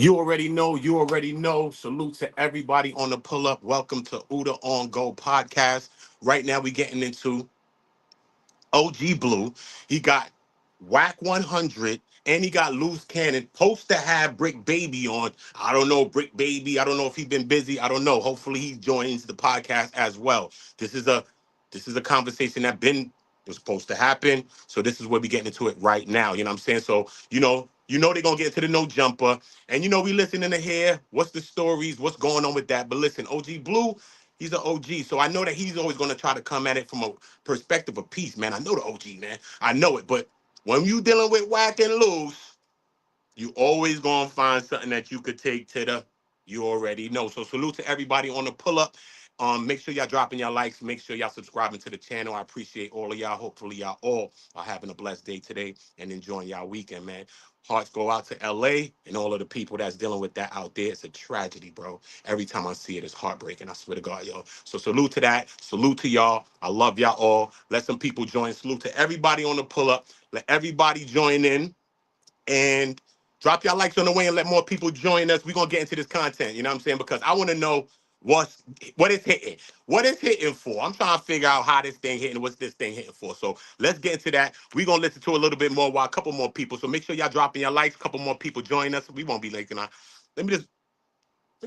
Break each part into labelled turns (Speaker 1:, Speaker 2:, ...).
Speaker 1: You already know, you already know. Salute to everybody on the pull up. Welcome to Uda On Go podcast. Right now, we getting into OG Blue. He got WACK 100 and he got Loose Cannon. Supposed to have Brick Baby on. I don't know, Brick Baby. I don't know if he's been busy. I don't know. Hopefully, he joins the podcast as well. This is a conversation that was supposed to happen. So this is where we getting into it right now. You know what I'm saying? So they're gonna get into the no jumper. And we listening to hear what's the stories, what's going on with that. But listen, OG Blue, he's an OG. So I know that he's always gonna try to come at it from a perspective of peace, man. I know the OG, man. I know it. But when you dealing with Whack and Loose, you always gonna find something that you could take to the you already know. So salute to everybody on the pull up. Make sure y'all dropping y'all likes. Make sure y'all subscribing to the channel. I appreciate all of y'all. Hopefully y'all all are having a blessed day today and enjoying y'all weekend, man. Hearts go out to LA and all of the people that's dealing with that out there. It's a tragedy, bro. Every time I see it, it's heartbreaking. I swear to God, yo. So salute to that. Salute to y'all. I love y'all all. Let some people join. Salute to everybody on the pull up. Let everybody join in. And drop your likes on the way and let more people join us. We're gonna get into this content, you know what I'm saying? Because I want to know what it's hitting. What it's hitting for. I'm trying to figure out how this thing hitting, what's this thing hitting for. So let's get into that. We're gonna listen to a little bit more while a couple more people. So make sure y'all dropping your likes, a couple more people join us. We won't be linking on. Let me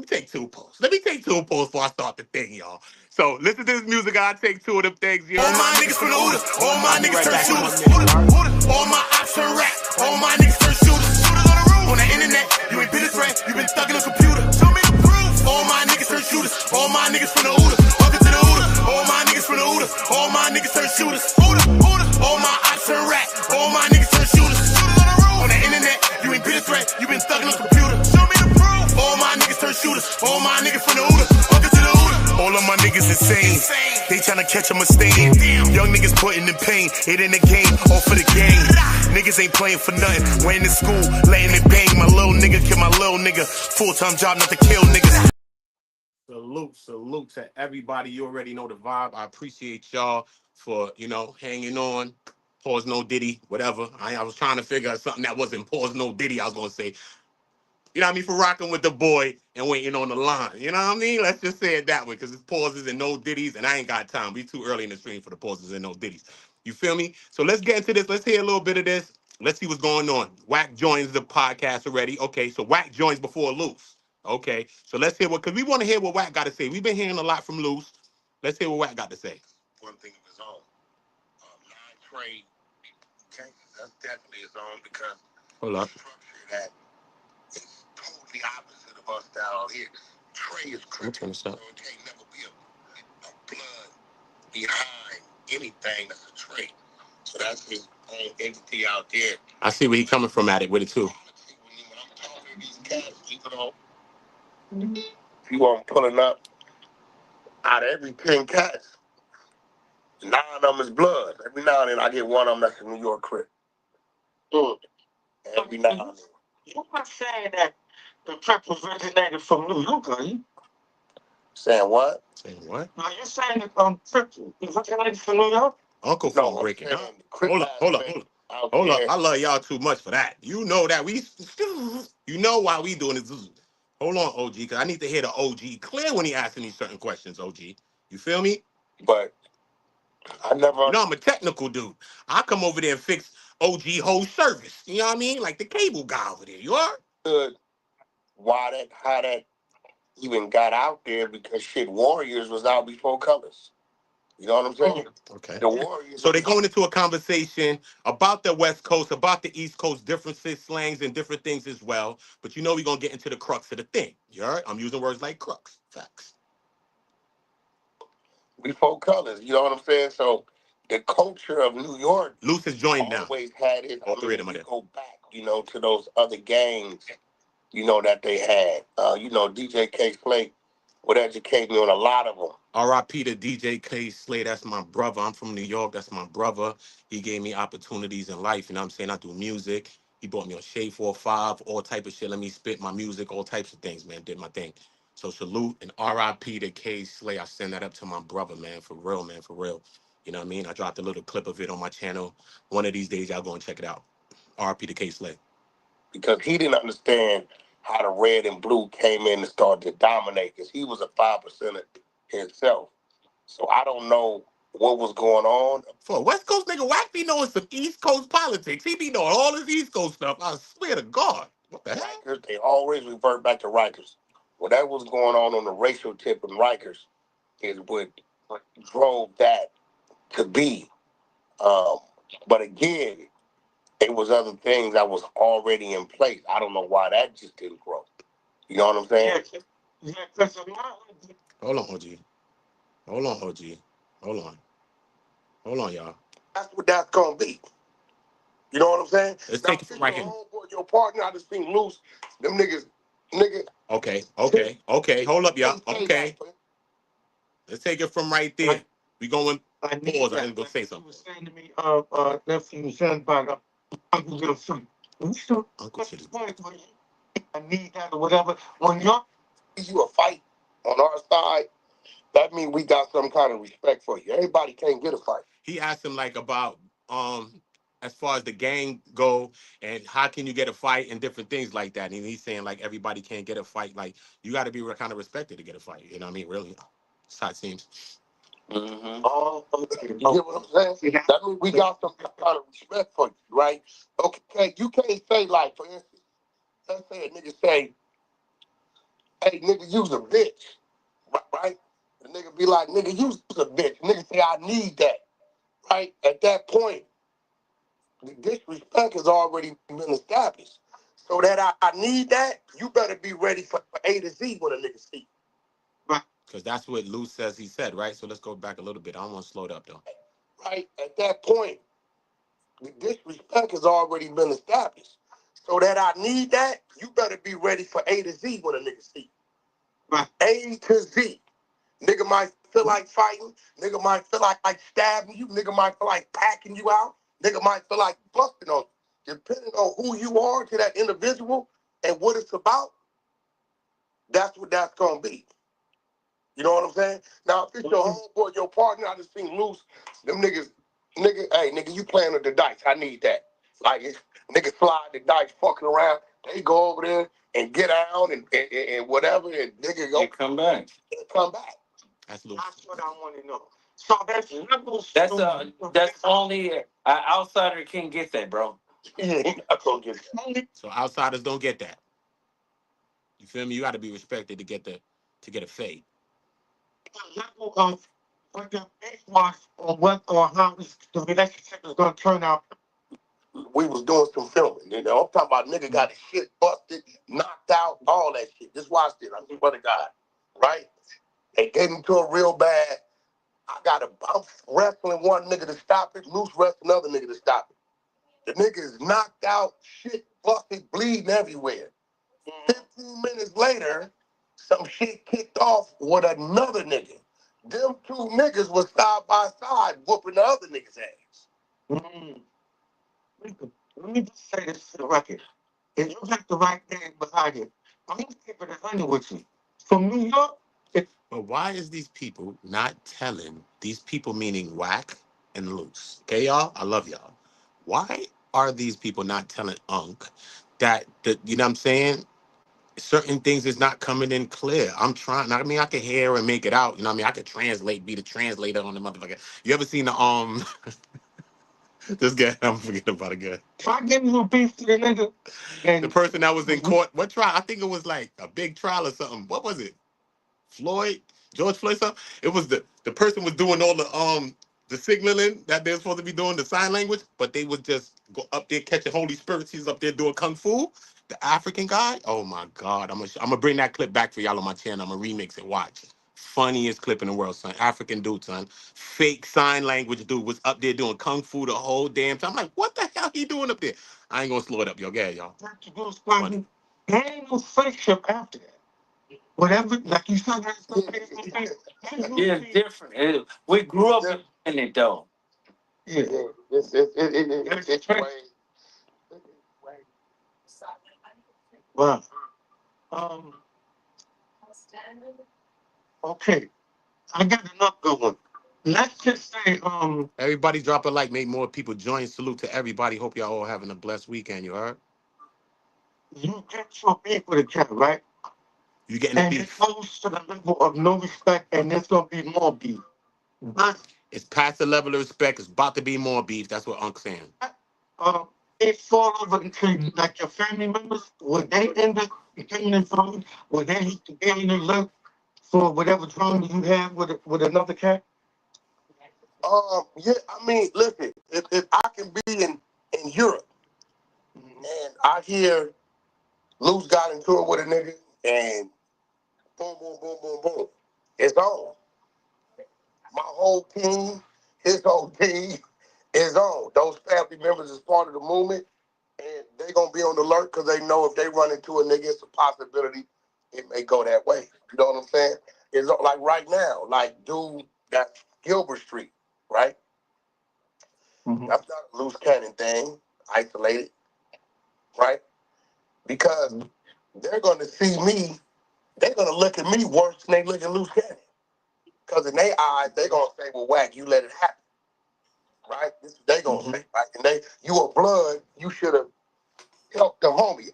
Speaker 1: take two pulls. Let me take two pulls before I start the thing, y'all. So listen to this music. I'll take two of them things. You know? All my niggas from the Uda. All my niggas turn shooters. All my ops turn rap. All my niggas turn shooters. Shooters on the roof. On the internet, you ain't been this right. You been thugging on computer. Show me the proof. All my niggas turn shooters. All my niggas from the Uda. Welcome to the Uda. All my niggas from the Uda. All my niggas turn shooters. Uda. All my ops turn rap. All my niggas turn shooters. Shooters on the roof. On the internet, you ain't been this right. You been thugging on computer. Show me the proof. All my niggas turn shooters. All my niggas from the Uda. Welcome to the Uda. All of my niggas insane. They tryna catch a mistake. Young niggas putting in pain. It in the game, all for the game. Niggas ain't playing for nothing. Went in school, letting it bang. My little nigga kill my little nigga. Full-time job not to kill niggas. Salute to everybody. You already know the vibe. I appreciate y'all for, hanging on. Pause no Diddy, whatever. I was trying to figure out something that wasn't pause no Diddy. I was going to say, you know what I mean, for rocking with the boy and waiting on the line. You know what I mean? Let's just say it that way, because it's pauses and no ditties, and I ain't got time. We too early in the stream for the pauses and no ditties. You feel me? So let's get into this. Let's hear a little bit of this. Let's see what's going on. Wack joins the podcast already. Okay, so Wack joins before Loose. Okay, so let's hear because we want to hear what Wack got to say. We've been hearing a lot from Loose. Let's hear what Wack got to say.
Speaker 2: One thing of his own. Non-trade cases, that's definitely his own because
Speaker 1: Hold up.
Speaker 2: The structure that is totally opposite of us down here. Trey is criminal, so it can't never be a blood behind anything that's a trade. So that's his own entity out there.
Speaker 1: I see where he's coming from at it with it too.
Speaker 2: When I'm talking to these cats, if you want pulling up out of every 10 cats, 9 of them is blood. Every now and then I get one of them that's a New York crip. Every now and then.
Speaker 3: You're not saying that the crip originated from New York, are you?
Speaker 2: Saying what?
Speaker 1: Saying what?
Speaker 3: Are you saying that crip originated from New York?
Speaker 1: Uncle phone breaking down. Hold up. I love y'all too much for that. You know that you know why we doing this. Hold on, OG, because I need to hear the OG clear when he asking these certain questions, OG. You feel me?
Speaker 2: But I never...
Speaker 1: You know, I'm a technical dude. I come over there and fix OG whole service. You know what I mean? Like the cable guy over there. You are?
Speaker 2: Good. How that even got out there because Warriors was out before Colors. You know what I'm saying?
Speaker 1: Okay.
Speaker 2: The Warriors.
Speaker 1: So they're going into a conversation about the West Coast, about the East Coast differences, slangs, and different things as well. But we're going to get into the crux of the thing. You all right? I'm using words like crux. Facts.
Speaker 2: Before Colors. You know what I'm saying? So the culture of New York.
Speaker 1: Loose has joined now.
Speaker 2: Always had it.
Speaker 1: All three of them are there.
Speaker 2: Go back, to those other gangs, that they had. DJ K. Slate would educate me on a lot of them.
Speaker 1: R.I.P. to DJ K. Slade. That's my brother. I'm from New York. That's my brother. He gave me opportunities in life. You know what I'm saying? I do music. He brought me on Shade 4-5, all type of shit. Let me spit my music, all types of things, man. Did my thing. So salute and R.I.P. to K. Slade. I send that up to my brother, man. For real, man. For real. You know what I mean? I dropped a little clip of it on my channel. One of these days, y'all go and check it out. R.I.P. to K. Slade.
Speaker 2: Because he didn't understand how the red and blue came in and started to dominate because he was a 5% himself. So I don't know what was going on.
Speaker 1: For a West Coast nigga, Wack be knowing some East Coast politics. He be knowing all this East Coast stuff. I swear to God. What the hell?
Speaker 2: Rikers, they always revert back to Rikers. Whatever was going on the racial tip in Rikers is what drove that to be. But again, it was other things that was already in place. I don't know why that just didn't grow. You know what I'm saying?
Speaker 3: Yeah,
Speaker 1: hold on, OG. Hold on, OG. Hold on. Hold on, y'all.
Speaker 2: That's what that's gonna be. You know what I'm saying?
Speaker 1: Let's take it from right here.
Speaker 2: Your partner, I just seen loose. Them nigga.
Speaker 1: Okay. Hold up, y'all. Okay. Let's take it from right there. We going pause. I ain't gonna say something.
Speaker 3: You were saying to me, nephew, you was saying about Uncle Little Son.
Speaker 1: Uncle shit is.
Speaker 3: I need that or whatever. When
Speaker 2: you a fight on our side, that means we got some kind of respect for you. Everybody can't get a fight.
Speaker 1: He asked him like about as far as the gang go and how can you get a fight and different things like that. And he's saying like everybody can't get a fight. Like you got to be kind of respected to get a fight. You know what I mean? Really, that's how it seems.
Speaker 2: Mm-hmm. Oh, okay. You get what I'm saying? That means we got some kind of respect for you, right? Okay, you can't say like, for instance, let's say a nigga say, "Hey, nigga, you's a bitch," right? The nigga be like, "Nigga, you's a bitch." Nigga say, "I need that," right? At that point, the disrespect has already been established. So that I need that, you better be ready for A to Z when a nigga see.
Speaker 1: Because that's what LUCE says he said, right? So let's go back a little bit. I don't want to slow it up, though.
Speaker 2: Right? At that point, the disrespect has already been established. So that I need that, you better be ready for A to Z when a nigga see. Right. A to Z. Nigga might feel like fighting. Nigga might feel like stabbing you. Nigga might feel like packing you out. Nigga might feel like busting on you. Depending on who you are to that individual and what it's about, that's what that's gonna be. You know what I'm saying? Now, if it's your homeboy, your partner, I just seen loose, them niggas, hey, nigga, you playing with the dice. I need that. Like, niggas slide the dice, fucking around. They go over there and get out and whatever, and nigga go.
Speaker 4: And come back.
Speaker 2: And come back.
Speaker 1: That's loose.
Speaker 3: That's what I want to know. So
Speaker 4: that's only an outsider can get that, bro.
Speaker 2: Yeah, he not gonna get that.
Speaker 1: So outsiders don't get that. You feel me? You got to be respected to get a fade.
Speaker 3: Level of what the base was or what or how the relationship is going to turn out.
Speaker 2: We was doing some filming. You know, I'm talking about nigga got his shit busted, knocked out, all that shit. Just watch this. I swear to God. Right? They get into a real bad. I'm wrestling one nigga to stop it, loose wrestling another nigga to stop it. The nigga is knocked out, shit busted, bleeding everywhere. 15 minutes later, some shit kicked off with another nigga. Them two niggas was side by side whooping the other nigga's ass.
Speaker 3: Mm. Let me just say this for the record. If you have the right name behind it, I'm going to keep it 100 with you. From New York,
Speaker 1: but why is these people not telling these people, meaning WACK and LUCE? Okay, y'all? I love y'all. Why are these people not telling Unc that you know what I'm saying? Certain things is not coming in clear. I'm trying. I mean, I can hear and make it out. You know what I mean? I could translate, be the translator on the motherfucker. You ever seen the this guy? I'm forgetting about a guy.
Speaker 3: Try giving you a beef to the nigga.
Speaker 1: The person that was in court. What trial? I think it was like a big trial or something. What was it? George Floyd, something. It was the person was doing all the signaling that they're supposed to be doing the sign language, but they would just go up there catching Holy Spirits. He's up there doing kung fu. The African guy. Oh my God! I'm gonna bring that clip back for y'all on my channel. I'm gonna remix it. Watch. Funniest clip in the world, son. African dude, son. Fake sign language dude was up there doing kung fu the whole damn time. I'm like, what the hell he doing up there? I ain't gonna slow it up, yo. Yeah, y'all.
Speaker 3: Funny. There ain't no friendship after that. Whatever, like you said,
Speaker 4: Yeah, it's different. We grew up in it, though.
Speaker 3: Yeah,
Speaker 2: it's way.
Speaker 3: Wow. Okay, I got another good one. Let's just say,
Speaker 1: everybody drop a like, make more people join. Salute to everybody. Hope y'all all having a blessed weekend. You heard?
Speaker 3: you get your beef with a cat, right?
Speaker 1: You getting the
Speaker 3: And it
Speaker 1: beef.
Speaker 3: goes to the level of no respect, and there's gonna be more beef. But
Speaker 1: It's past the level of respect. It's about to be more beef. That's what Unc's saying.
Speaker 3: uh, it fall over into like your family members. Would they end up getting involved? Would they gain an alert for whatever drama you have with another cat?
Speaker 2: Yeah, I mean, listen, if I can be in Europe and I hear Luce got into it with a nigga and boom, boom, boom, boom, boom, it's on. My whole team, his whole team is on. Those family members is part of the movement, and they gonna be on the alert because they know if they run into a nigga, it's a possibility it may go that way. You know what I'm saying? It's like right now, like dude, that's Gilbert Street, right?
Speaker 3: Mm-hmm.
Speaker 2: That's not a loose cannon thing, isolated, right? Because they're gonna see me, they're gonna look at me worse than they look at loose cannon. Because in their eyes, they're gonna say, well, Wack, you let it happen. Right? This is what they gonna say, right? And you a blood, you should have helped the homie.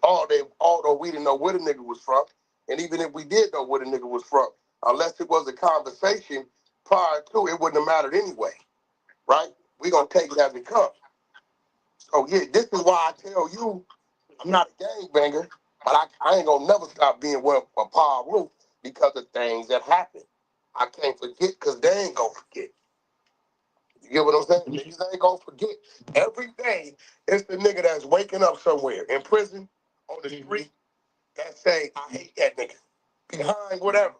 Speaker 2: Although we didn't know where the nigga was from, and even if we did know where the nigga was from, unless it was a conversation prior to, it wouldn't have mattered anyway, right? We gonna take it as it comes. So yeah, this is why I tell you, I'm not a gangbanger, but I ain't gonna never stop being with a power roof because of things that happen. I can't forget because they ain't gonna forget. You get what I'm saying? Niggas ain't gonna forget. Every day, it's the nigga that's waking up somewhere in prison, on the street, that say, I hate that nigga. Behind whatever.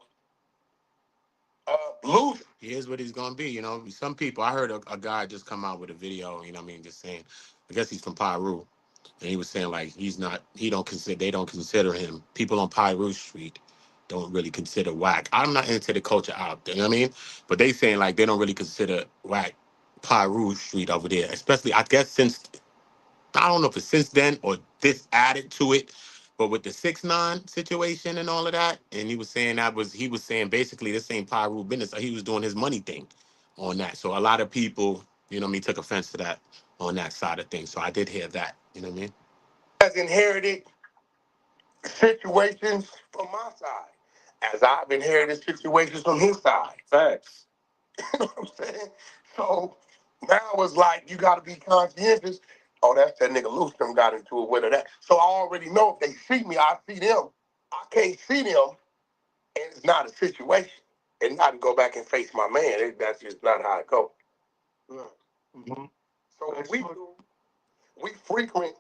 Speaker 2: Loose.
Speaker 1: Here's what he's gonna be. You know, some people. I heard a guy just come out with a video. You know, what I mean, just saying. I guess he's from Pyru, and he was saying like he's not. He don't consider. They don't consider him. People on Pyru Street don't really consider Whack. I'm not into the culture out there. You know what I mean? But they saying like they don't really consider Whack Pyru Street over there, especially I guess since I don't know if it's since then or this added to it, but with the 6ix9ine situation and all of that, and he was saying basically this ain't Pyru business. He was doing his money thing on that. So a lot of people, you know what I mean, took offense to that on that side of things. So I did hear that, you know what I mean?
Speaker 2: Has inherited situations from my side, as I've inherited situations from his side.
Speaker 4: Facts.
Speaker 2: You know what I'm saying? So now it's like you got to be conscientious. Oh, that's that nigga Loose them got into it with her. That. So I already know if they see me, I see them. I can't see them, and it's not a situation. And not to go back and face my man. That's just not how it goes.
Speaker 3: Right. Mm-hmm.
Speaker 2: So what we frequent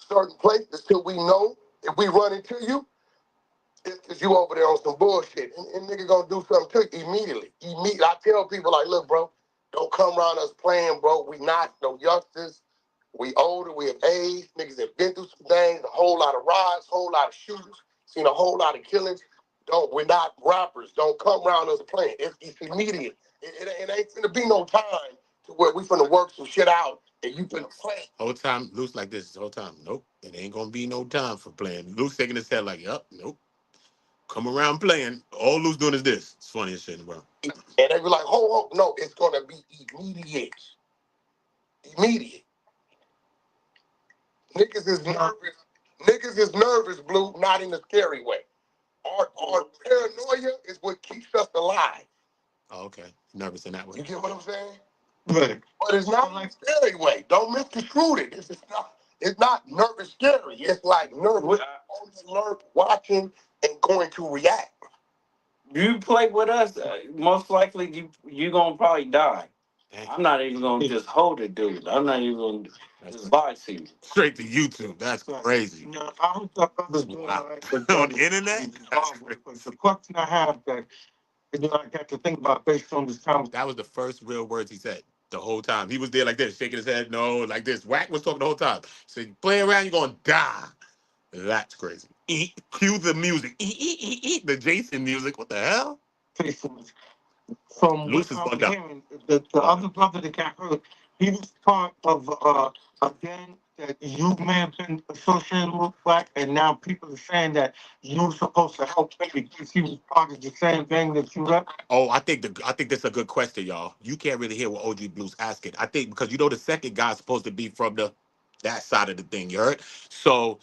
Speaker 2: certain places till we know if we run into you, it's because you over there on some bullshit. And nigga gonna do something to you immediately. I tell people like, look, bro, don't come around us playing, bro. We not no youngsters. We older, we have age. Niggas have been through some things, a whole lot of riots, whole lot of shootings, seen a whole lot of killings. We're not rappers. Don't come around us playing. It's immediate. It ain't finna be no time to where we finna work some shit out and you finna play.
Speaker 1: Whole time, Loose like this, the whole time. Nope, it ain't gonna be no time for playing. Loose shaking his head like, yup, nope. Come around playing. All Loose doing is this. It's funny as shit, bro.
Speaker 2: And they be like, ho, no, it's gonna be immediate. Immediate. Niggas is nervous. Niggas is nervous, Blue, not in a scary way. Our paranoia is what keeps us alive.
Speaker 1: Oh, okay. Nervous in that way.
Speaker 2: You get what I'm saying?
Speaker 3: Right.
Speaker 2: But it's not in a scary way. Don't misconstrue it. It's not nervous scary. It's like nervous on the alert, watching, and going to react.
Speaker 4: You play with us, most likely you gonna probably die.
Speaker 1: Dang.
Speaker 4: I'm not even gonna just hold it, dude. I'm not even gonna just box you.
Speaker 1: Straight to YouTube. That's crazy.
Speaker 3: Now, I hope that brother's doing
Speaker 1: Wow.
Speaker 3: all right, but
Speaker 1: On the internet? That's crazy.
Speaker 3: the question I have that I got to think about based on this time.
Speaker 1: That was the first real words he said the whole time. He was there like this, shaking his head, no, like this. Wack was talking the whole time. So you play around, you're gonna die. That's crazy. Cue the music. The Jason music. What the hell?
Speaker 3: From what
Speaker 1: Luce is
Speaker 3: I'm
Speaker 1: bugged out.
Speaker 3: hearing, the other brother that got hurt, he was part of a gang that you may have been associated with, Black, and now people are saying that you were supposed to help him because he was part of the same gang that you left.
Speaker 1: Oh, I think that's a good question, y'all. You can't really hear what OG Blue's asking. I think because you know the second guy's supposed to be from that side of the thing. You heard? So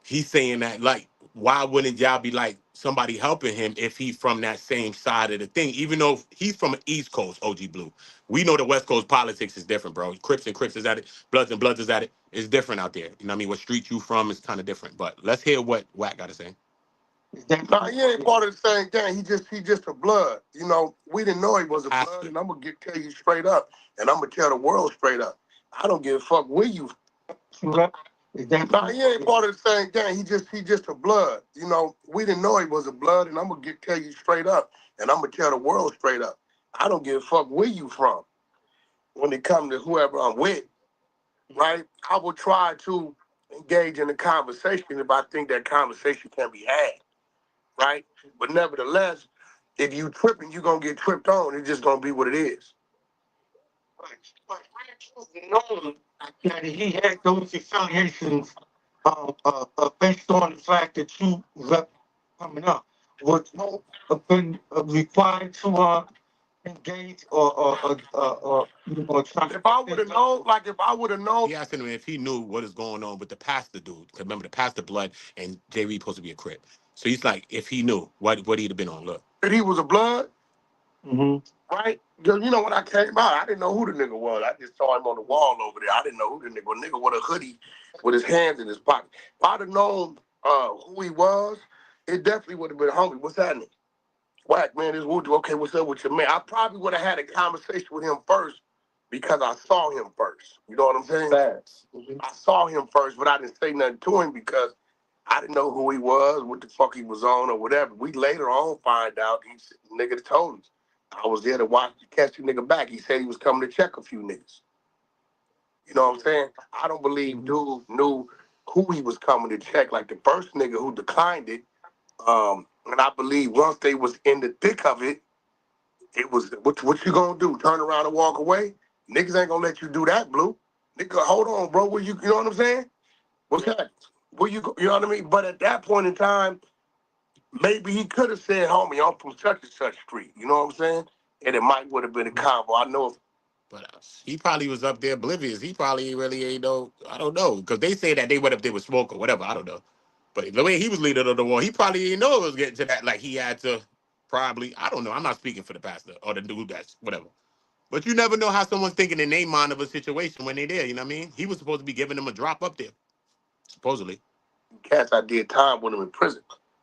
Speaker 1: he's saying that, like, why wouldn't y'all be like somebody helping him if he's from that same side of the thing? Even though he's from the East Coast, OG Blue. We know the West Coast politics is different, bro. Crips and Crips is at it, Bloods and Bloods is at it. It's different out there. You know what I mean? What street you from is kind of different. But let's hear what Wack got to say.
Speaker 2: Nah, he ain't part of the same gang. He just a blood. You know, we didn't know he was a blood, and I'm gonna tell you straight up, and I'm gonna tell the world straight up. I don't give a fuck where you. Nah, he ain't part of the same gang. He just a blood. You know, we didn't know he was a blood, and I'm gonna tell you straight up, and I'm gonna tell the world straight up. I don't give a fuck where you from. When it comes to whoever I'm with, right? I will try to engage in a conversation if I think that conversation can be had. Right? But nevertheless, if you tripping, you're going to get tripped on. It's just going to be what it is.
Speaker 3: But known that he had those affiliations based on the fact that you rep coming up, would you have been required to engage or you know, try
Speaker 2: if I would have known, like if I would have known.
Speaker 1: He asked him if he knew what is going on with the pastor dude. Because remember, the pastor blood and J. Reed supposed to be a Crip. So he's like, if he knew, what he'd have been on. Look.
Speaker 2: That he was a blood, right? Because, you know, when I came out, I didn't know who the nigga was. I just saw him on the wall over there. I didn't know who the nigga was. Nigga with a hoodie with his hands in his pocket. If I'd have known who he was, it definitely would have been homie. What's happening? Wack, man, this Woody. Okay, what's up with your man? I probably would have had a conversation with him first because I saw him first. You know what I'm saying?
Speaker 1: Facts.
Speaker 2: I saw him first, but I didn't say nothing to him because I didn't know who he was, what the fuck he was on, or whatever. We later on find out he's nigga told us. I was there to catch the nigga back. He said he was coming to check a few niggas. You know what I'm saying? I don't believe dude knew who he was coming to check. Like the first nigga who declined it, and I believe once they was in the thick of it, it was what you gonna do? Turn around and walk away? Niggas ain't gonna let you do that, Blue. Nigga, hold on, bro. Where you know what I'm saying? What's that? Where you know what I mean? But at that point in time, maybe he could have said, homie, I'm from such and such street. You know what I'm saying? And it might would have been a convo. I know if
Speaker 1: But he probably was up there oblivious. He probably really ain't know. I don't know. Because they say that they went up there with smoke or whatever. I don't know. But the way he was leading on the wall, he probably didn't know it was getting to that. Like he had to probably, I don't know. I'm not speaking for the pastor or the dude that's whatever. But you never know how someone's thinking in their mind of a situation when they're there. You know what I mean? He was supposed to be giving them a drop up there, supposedly.
Speaker 2: cats I did time with him in prison.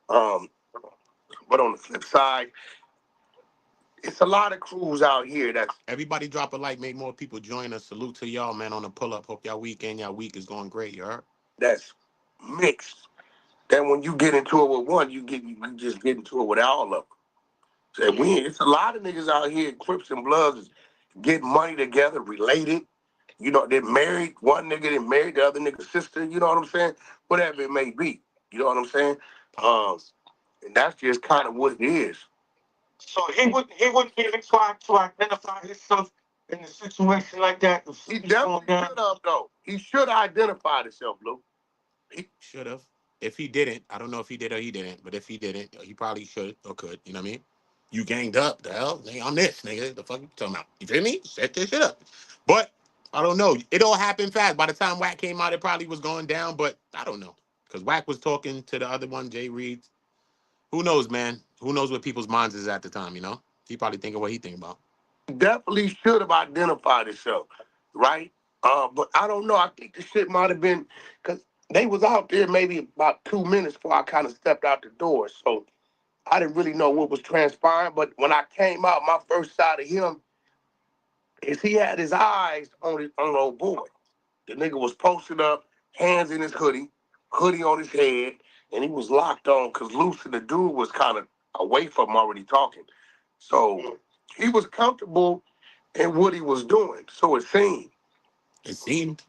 Speaker 2: But on the flip side, it's a lot of crews out here that's
Speaker 1: Everybody drop a like, make more people join us. Salute to y'all, man, on the pull up. Hope y'all week is going great. You heard?
Speaker 2: that's mixed. Then when you get into it with one, you just get into it with all of them. So it's a lot of niggas out here, Crips and Bloods, getting money together, related. You know, they're married. One nigga they married the other nigga's sister. You know what I'm saying? Whatever it may be. You know what I'm saying? And that's just kind of what it is.
Speaker 3: So he wouldn't be required to identify himself in a situation like that.
Speaker 2: He definitely should have, though. He should have identified himself, Blue.
Speaker 1: He should have. If he didn't, I don't know if he did or he didn't, but if he didn't, he probably should or could. You know what I mean? You ganged up, the hell? Nigga, I'm this, nigga. The fuck you talking about? You feel me? Set this shit up. But I don't know. It all happened fast. By the time Wack came out, it probably was going down, but I don't know. Because Wack was talking to the other one, Jay Reed. Who knows, man? Who knows what people's minds is at the time, you know? He probably thinking what he think about.
Speaker 2: Definitely should have identified himself, right? But I don't know. I think the shit might have been because they was out there maybe about 2 minutes before I kind of stepped out the door. So I didn't really know what was transpiring. But when I came out, my first sight of him is he had his eyes on old boy. The nigga was posted up, hands in his hoodie on his head, and he was locked on because LUCE and the dude was kind of away from him already talking. So he was comfortable in what he was doing. So it seemed.
Speaker 1: It seemed.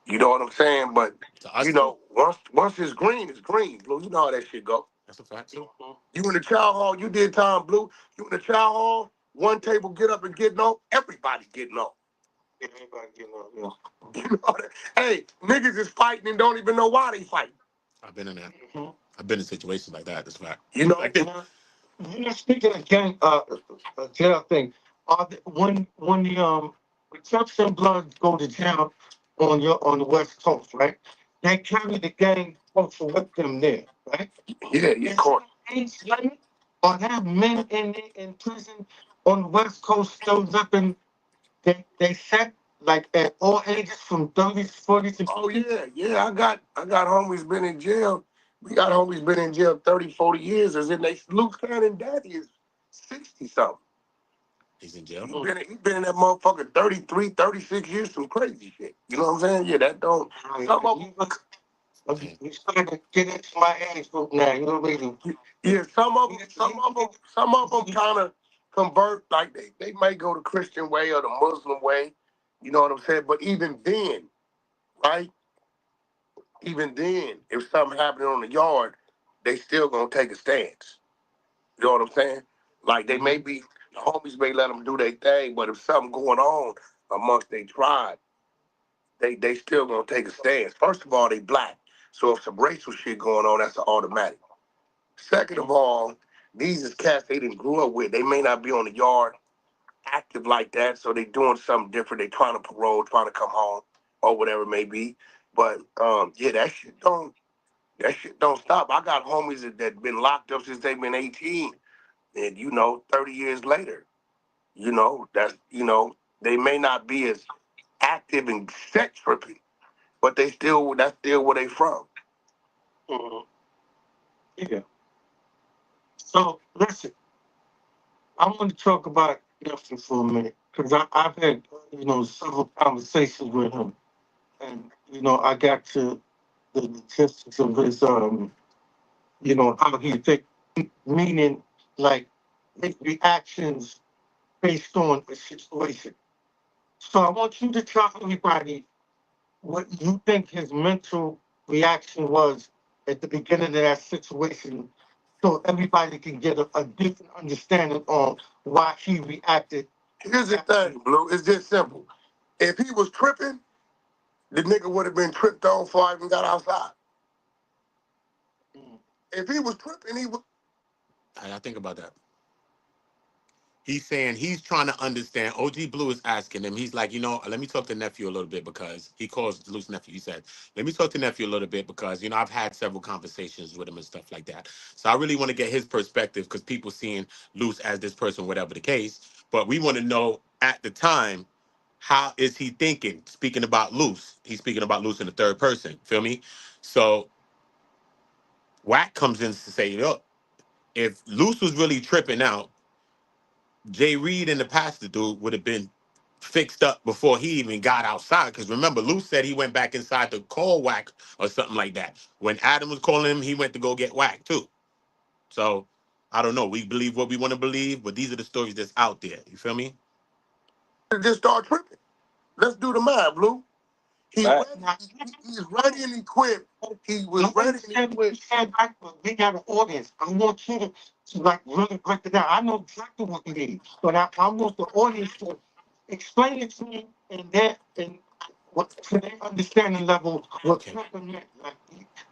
Speaker 2: You know what I'm saying? But
Speaker 1: us,
Speaker 2: you know, once it's green, it's green, Blue. You know how that shit go.
Speaker 1: That's a fact, too.
Speaker 2: You in the child hall, you did time, Blue. You in the child hall, one table get up and getting on, everybody getting on. Everybody getting on, yeah. You know that? Hey, niggas is fighting and don't even know why they fighting.
Speaker 1: I've been in that. I've been in situations like that. That's fact.
Speaker 2: You know,
Speaker 1: like this.
Speaker 3: You know, speaking of gang, jail thing, when the Crips and Bloods go to jail on the West Coast, right? they carry the gang culture with them there, right?
Speaker 2: Yeah,
Speaker 3: Is
Speaker 2: court.
Speaker 3: there an age limit? Are there men in prison on the West Coast still living? They set like at all ages from 30s, 40s, and
Speaker 2: Oh
Speaker 3: 50s?
Speaker 2: yeah. I got homies been in jail. We got homies been in jail 30, 40 years. As in they Luke Cannon daddy is 60 something.
Speaker 1: He's in jail.
Speaker 2: He been in that motherfucker 33, 36 years, some crazy shit. You know what I'm saying? Yeah, that don't. Some of them,
Speaker 3: You starting to get into my age group now. You know what I mean?
Speaker 2: yeah, some of them kind of convert. Like they may go the Christian way or the Muslim way. You know what I'm saying? But even then, right? Even then, if something happening on the yard, they still gonna take a stance. You know what I'm saying? Like they may be, the homies may let them do their thing, but if something going on amongst their tribe, they still gonna take a stance. First of all, they black, so if some racial shit going on, that's an automatic. Second of all, these is cats they didn't grew up with. They may not be on the yard active like that, so they doing something different. They trying to parole, trying to come home, or whatever it may be. But yeah, that shit don't stop. I got homies that been locked up since they been 18, and 30 years later, they may not be as active and sex tripping, but that's still where they from.
Speaker 3: Mhm. Yeah. So listen, I want to talk about Justin for a minute because I've had several conversations with him, and I got to the logistics of his how he think, meaning like his reactions based on the situation. So I want you to tell everybody what you think his mental reaction was at the beginning of that situation, so everybody can get a different understanding on why he reacted.
Speaker 2: Here's the thing, Blue. It's just simple. If he was tripping, the nigga would have been tripped on before I even got outside.
Speaker 3: Mm.
Speaker 2: If he was tripping, he would.
Speaker 1: I think about that. He's saying he's trying to understand. OG Blue is asking him. He's like, let me talk to nephew a little bit because he calls Luke's nephew. He said, let me talk to nephew a little bit because I've had several conversations with him and stuff like that. So I really want to get his perspective because people seeing Luce as this person, whatever the case. But we want to know at the time, how is he thinking? Speaking about Luce, he's speaking about Luce in the third person. Feel me? So Wack comes in to say, look, if Luce was really tripping out, Jay Reed and the pastor dude would have been fixed up before he even got outside. Because remember, Lou said he went back inside to call Whack or something like that. When Adam was calling him, he went to go get Whack too. So I don't know. We believe what we want to believe, but these are the stories that's out there. You feel me?
Speaker 2: Just start tripping. Let's do the math, Blue.
Speaker 3: Right. Now,
Speaker 2: He's ready and equipped. He was ready and equipped.
Speaker 3: We got an audience. I want you to like really break it down. I know exactly what it is, but I want the audience to explain it to me and that and what to their understanding level what
Speaker 1: Okay.
Speaker 3: tripping meant. Like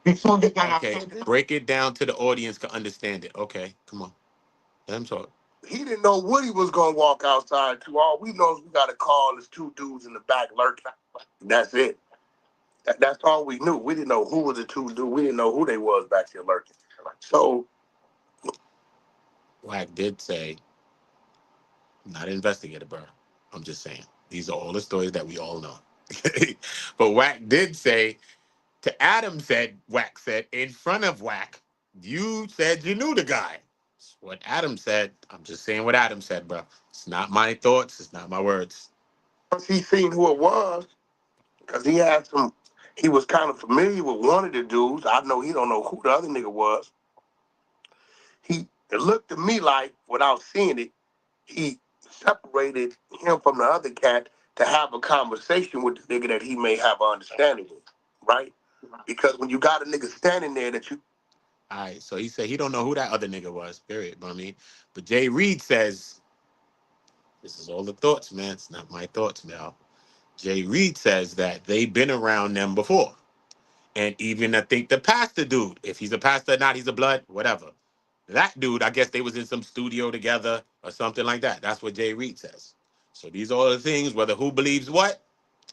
Speaker 3: before they got
Speaker 1: Okay.
Speaker 3: outside.
Speaker 1: Break it down to the audience can understand it. Okay. Come on. Let him talk.
Speaker 2: He didn't know what he was gonna walk outside to. All we know is we got a call. There's two dudes in the back lurking. That's it. That's all we knew. We didn't know who was the two dudes. We didn't know who they was back there lurking. So
Speaker 1: Whack did say, not an investigator, bro. I'm just saying. These are all the stories that we all know. But Whack did say, to Adam said, Whack said, in front of Whack, you said you knew the guy. It's what Adam said. I'm just saying what Adam said, bro. It's not my thoughts. It's not my words.
Speaker 2: once he seen who it was, because he was kind of familiar with one of the dudes. I know he don't know who the other nigga was. It looked to me like, without seeing it, he separated him from the other cat to have a conversation with the nigga that he may have an understanding with, right? Because when you got a nigga standing there that you...
Speaker 1: All right, so he said he don't know who that other nigga was, period, but I mean, but Jay Reed says, this is all the thoughts, man. It's not my thoughts now. Jay Reed says that they've been around them before. And even I think the pastor dude, if he's a pastor or not, he's a blood, whatever. That dude, I guess they was in some studio together or something like that. That's what Jay Reed says. So these are all the things, whether who believes what,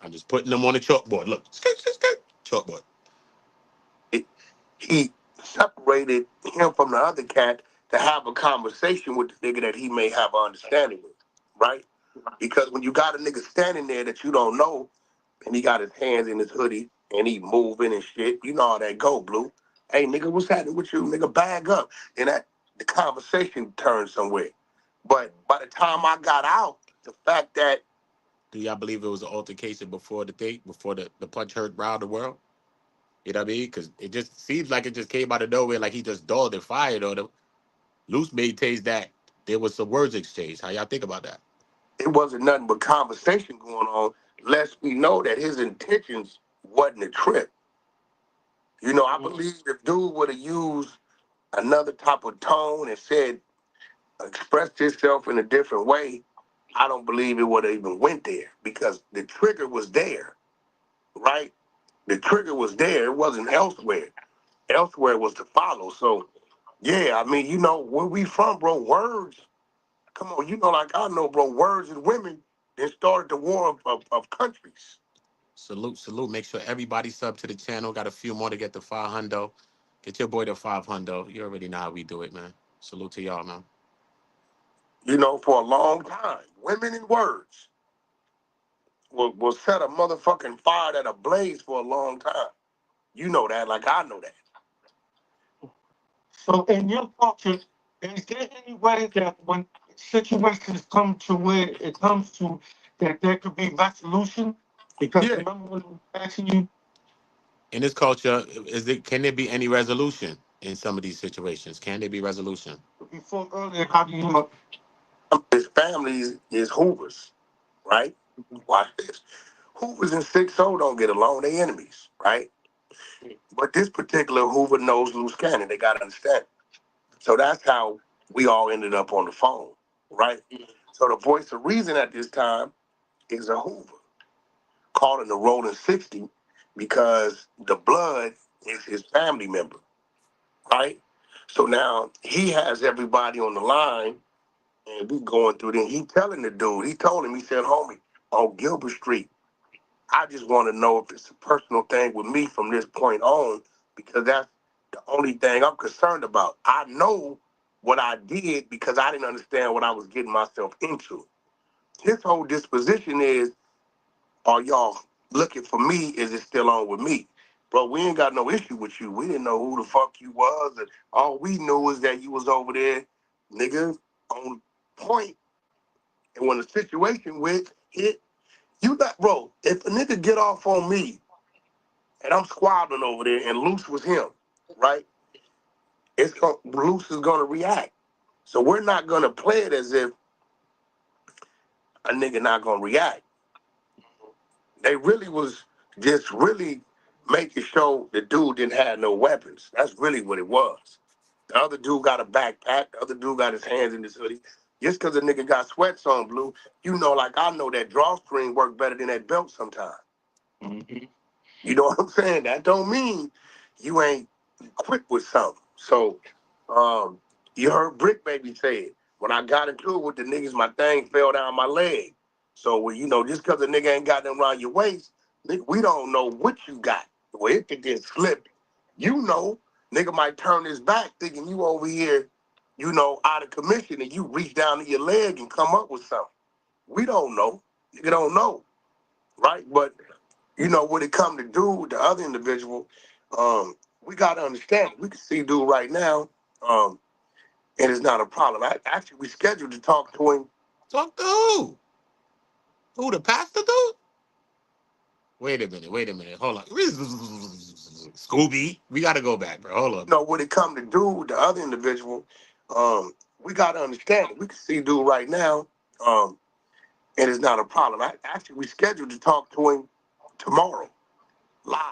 Speaker 1: I'm just putting them on the chalkboard. Look, chalkboard.
Speaker 2: he separated him from the other cat to have a conversation with the nigga that he may have an understanding with, right? Because when you got a nigga standing there that you don't know, and he got his hands in his hoodie and he moving and shit, you know how that go, Blue. Hey, nigga, what's happening with you? Nigga, bag up. And that the conversation turned somewhere. But by the time I got out, the fact that
Speaker 1: Do y'all believe it was an altercation before the thing, before the punch hurt round the world? You know what I mean? Because it just seems like it just came out of nowhere, like he just dawed and fired on him. Luce maintains that there was some words exchanged. How y'all think about that?
Speaker 2: it wasn't nothing but conversation going on, lest we know that his intentions wasn't a trip. You know, I believe if dude would have used another type of tone and said, expressed himself in a different way, I don't believe it would have even went there because the trigger was there, right? The trigger was there. It wasn't elsewhere. Elsewhere was to follow. So, yeah, I mean, you know, where we from, bro, words. Come on, you know, like I know, bro, words and women then started the war of countries.
Speaker 1: Salute, salute. Make sure everybody sub to the channel. Got a few more to get to 500. Get your boy to 500. You already know how we do it, man. Salute to y'all, man.
Speaker 2: You know, for a long time, women and words will set a motherfucking fire that ablaze for a long time. You know that, like I know that.
Speaker 3: So in your culture, is there any way that when situations come to where it comes to that there could be resolution? Because
Speaker 2: Yeah,
Speaker 3: remember when I was asking you
Speaker 1: In this culture, can there be any resolution in some of these situations? Can there be resolution?
Speaker 3: before earlier, how do you
Speaker 2: his family is Hoovers, right? Watch this. Hoovers and 6-0 don't get along. They enemies, right? But this particular Hoover knows loose cannon. They got to understand. So that's how we all ended up on the phone, right? So the voice of reason at this time is a Hoover, calling the rolling 60 because the blood is his family member, right? So now he has everybody on the line and we going through there. He telling the dude, he told him, he said, homie, on Gilbert Street, I just want to know if it's a personal thing with me from this point on, because that's the only thing I'm concerned about. I know what I did because I didn't understand what I was getting myself into. His whole disposition is, are y'all looking for me? Is it still on with me? Bro, we ain't got no issue with you. We didn't know who the fuck you was. And all we knew is that you was over there, nigga, on point. And when the situation with hit, you not, bro, if a nigga get off on me and I'm squabbling over there and Luce was him, right? Luce is gonna react. So we're not gonna play it as if a nigga not gonna react. They really was just really making sure the dude didn't have no weapons. That's really what it was. The other dude got a backpack. The other dude got his hands in his hoodie. Just because a nigga got sweats on, Blue, you know, like I know that drawstring work better than that belt sometimes.
Speaker 3: Mhm.
Speaker 2: You know what I'm saying? That don't mean you ain't equipped with something. So, um, you heard Brick Baby say it. When I got into it with the niggas, my thing fell down my leg. So, well, you know, just because a nigga ain't got them around your waist, nigga, we don't know what you got. Well, it could get slipped. You know, nigga might turn his back thinking you over here, you know, out of commission, and you reach down to your leg and come up with something. We don't know. Nigga don't know, right? But you know, when it come to dude, the other individual, we gotta understand. We can see dude right now, and it's not a problem. Actually, we scheduled to talk to him.
Speaker 1: Talk to who? Who, the pastor dude? Wait a minute, wait a minute. Hold on. Scooby, we got to go back, bro. Hold
Speaker 2: You
Speaker 1: on.
Speaker 2: know, when it come to dude, the other individual, we gotta understand. We can see dude right now, um, and it's not a problem. Actually, we scheduled to talk to him tomorrow, live.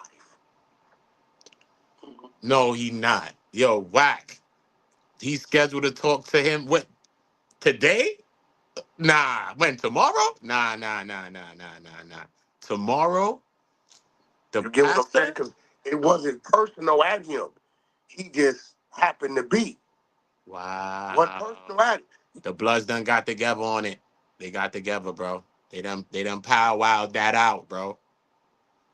Speaker 1: No, he not. Yo, whack. He's scheduled to talk to him. What, today? Nah. When, tomorrow? Nah. Tomorrow? The
Speaker 2: You get what I'm saying?
Speaker 1: pastor?
Speaker 2: Because it wasn't personal at him. He just happened to be. One
Speaker 1: Wow.
Speaker 2: personal at him.
Speaker 1: The Bloods done got together on it. They got together, bro. They done powwowed that out, bro.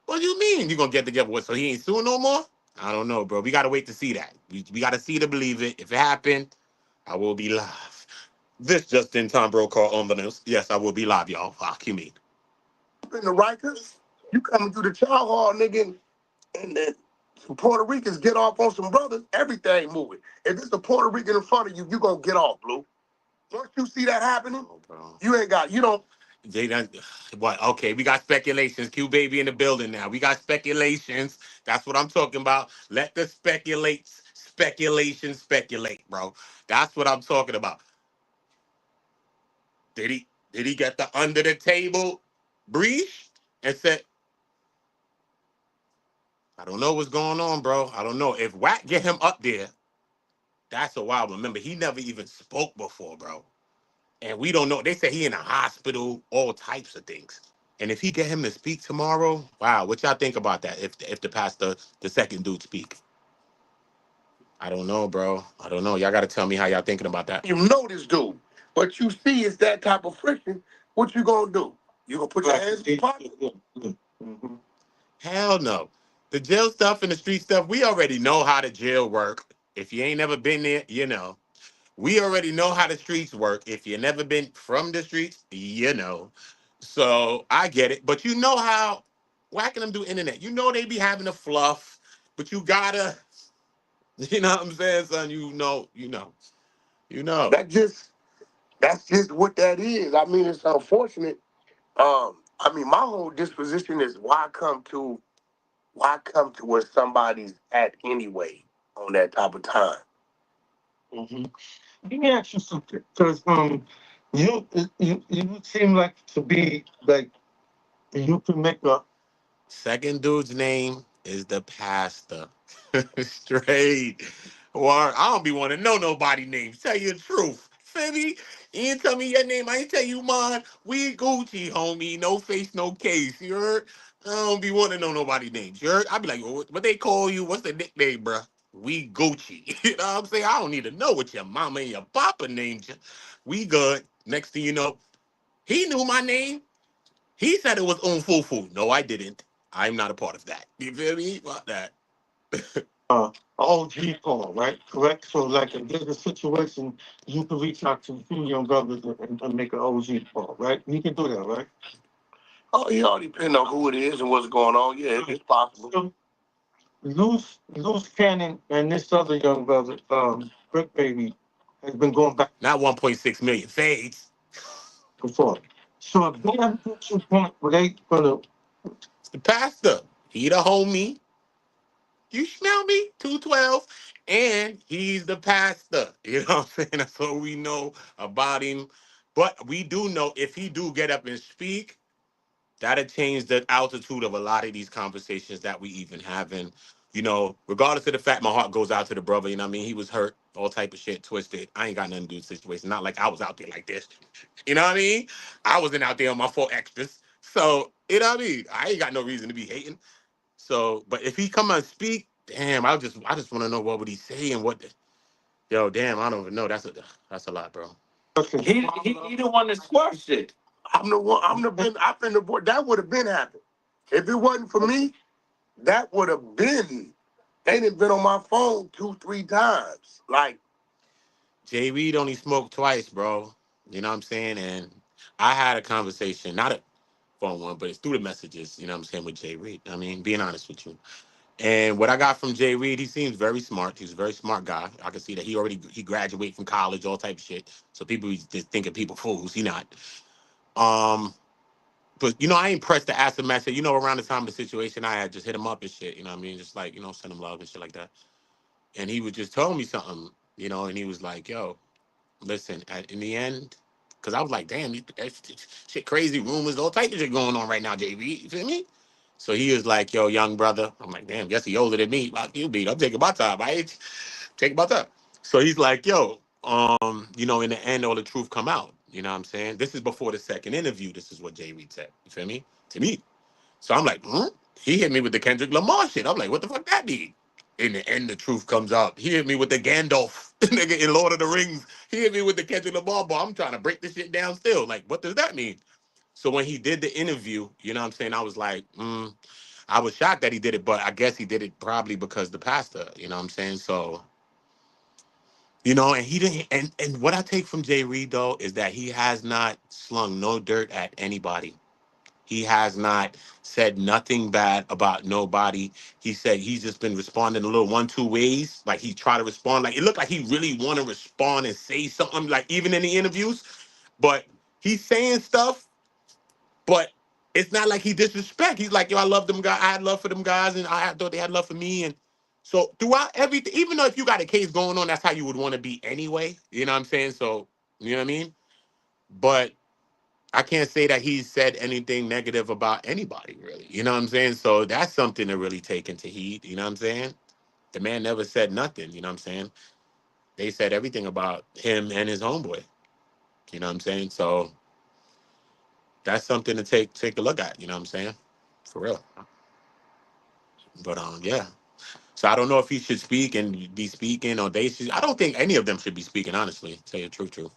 Speaker 1: What do you mean you gonna get together with? So he ain't suing no more? I don't know, bro. We gotta wait to see that. We gotta see to believe it. If it happened, I will be live. This just in time, bro. Call on the news. Yes, I will be live, y'all. Fuck you, mean.
Speaker 2: In the Rikers, you coming through the chow hall, nigga, and then some Puerto Ricans get off on some brothers, everything moving. If it's a Puerto Rican in front of you, you gonna get off, Blue. Once you see that happening,
Speaker 1: Oh, bro.
Speaker 2: you don't.
Speaker 1: They done, what? Okay, we got speculations. Q baby in the building now. We got speculations. That's what I'm talking about. Let the speculate, bro. That's what I'm talking about. Did he get the under the table breach and said, I don't know what's going on, bro. I don't know. If WACK get him up there, that's a wild one. Remember, he never even spoke before, bro. And we don't know. They say he in a hospital, all types of things. And if he get him to speak tomorrow, wow, what y'all think about that? If the pastor, the second dude speak, I don't know, bro. I don't know. Y'all got to tell me how y'all thinking about that.
Speaker 2: You know this dude, but you see it's that type of friction. What you gonna do? You gonna put your hands in your pocket?
Speaker 1: Mm-hmm. Hell no. The jail stuff and the street stuff, we already know how the jail work. If you ain't never been there, you know. We already know how the streets work. If you never been from the streets, you know. So I get it. But you know how whacking them do internet. You know they be having a fluff, but you gotta, you know what I'm saying, son? You know.
Speaker 2: That's just what that is. I mean, it's unfortunate. I mean, my whole disposition is why come to where somebody's at anyway on that type of time.
Speaker 3: Mm-hmm. Let me ask you something, because you seem like to be like you can make a
Speaker 1: Second dude's name is the pastor. Straight. Or I don't be want to know nobody names. Tell you the truth. Feel me? You ain't tell me your name. I ain't tell you mine. We Gucci, homie. No face, no case. You heard? I don't be want to know nobody names. You heard? I be like, what they call you? What's the nickname, bruh? We Gucci. You know what I'm saying? I don't need to know what your mama and your papa named you. We good. Next thing you know, he knew my name. He said it was Umfufu. No, I didn't. I'm not a part of that. You feel me? About that.
Speaker 3: OG call, right? Correct. So, like, if there's a situation, you can reach out to a few young brothers and make an OG call, right? You can do that, right?
Speaker 2: Oh, it all depends on who it is and what's going on. Yeah, it's possible.
Speaker 3: So, Loose Cannon and this other young brother, Brick Baby, has been going back
Speaker 1: Not 1.6 million fades.
Speaker 3: and forth. So, if they ever get to a point where they gonna
Speaker 1: It's the pastor. He the homie. You smell me? 212. And he's the pastor. You know what I'm saying? That's all we know about him. But we do know if he do get up and speak, that'll change the altitude of a lot of these conversations that we even having. You know, regardless of the fact my heart goes out to the brother, you know what I mean? He was hurt, all type of shit, twisted. I ain't got nothing to do with the situation. Not like I was out there like this. You know what I mean? I wasn't out there on my full extras. So, you know what I mean? I ain't got no reason to be hating. So, but if he come and speak, damn, I just want to know what would he say and what yo, damn, I don't even know. That's a lot, bro.
Speaker 4: He the one that squashed it.
Speaker 2: I'm the one. I've been the boy. That would have been happened. If it wasn't for me, that would have been. They done been on my phone 2, 3 times. Like,
Speaker 1: Jay Reed only smoked twice, bro. You know what I'm saying? And I had a conversation, not a phone one, but it's through the messages, you know what I'm saying, with Jay Reed. I mean, being honest with you. And what I got from Jay Reed, he seems very smart. He's a very smart guy. I can see that he graduated from college, all type of shit. So people be just thinking people fools. He not. Um, but I ain't pressed to ask him. I said, around the time of the situation, I had just hit him up and shit. You know what I mean? Just like, send him love and shit like that. And he was just telling me something, and he was like, yo, listen, in the end, because I was like, damn, that shit crazy, rumors, all type of shit going on right now, JB. You feel me? So he was like, yo, young brother. I'm like, damn, guess he older than me. Fuck you, beat. I'm taking my time. I ain't taking my time. So he's like, yo, in the end, all the truth come out. You know what I'm saying? This is before the second interview. This is what Jay Reed said. You feel me? To me. So I'm like, He hit me with the Kendrick Lamar shit. I'm like, what the fuck that mean? In the end, the truth comes out. He hit me with the Gandalf nigga in Lord of the Rings. He hit me with the Kendrick Lamar ball. I'm trying to break this shit down still. Like, what does that mean? So when he did the interview, you know what I'm saying? I was like, I was shocked that he did it, but I guess he did it probably because the pastor, you know what I'm saying? So, and he didn't, and what I take from Jay Reed though is that he has not slung no dirt at anybody. He has not said nothing bad about nobody. He said he's just been responding a little one, two ways. Like he tried to respond. Like it looked like he really want to respond and say something, like even in the interviews. But he's saying stuff, but it's not like he disrespect. He's like, yo, I love them guys. I had love for them guys, and I thought they had love for me. And so throughout everything, even though if you got a case going on, that's how you would want to be anyway. You know what I'm saying? So, you know what I mean? But I can't say that he's said anything negative about anybody, really. You know what I'm saying? So that's something to really take into heed. You know what I'm saying? The man never said nothing. You know what I'm saying? They said everything about him and his homeboy. You know what I'm saying? So that's something to take a look at. You know what I'm saying? For real. But yeah. So I don't know if he should speak and be speaking or they should. I don't think any of them should be speaking. Honestly, tell you the truth.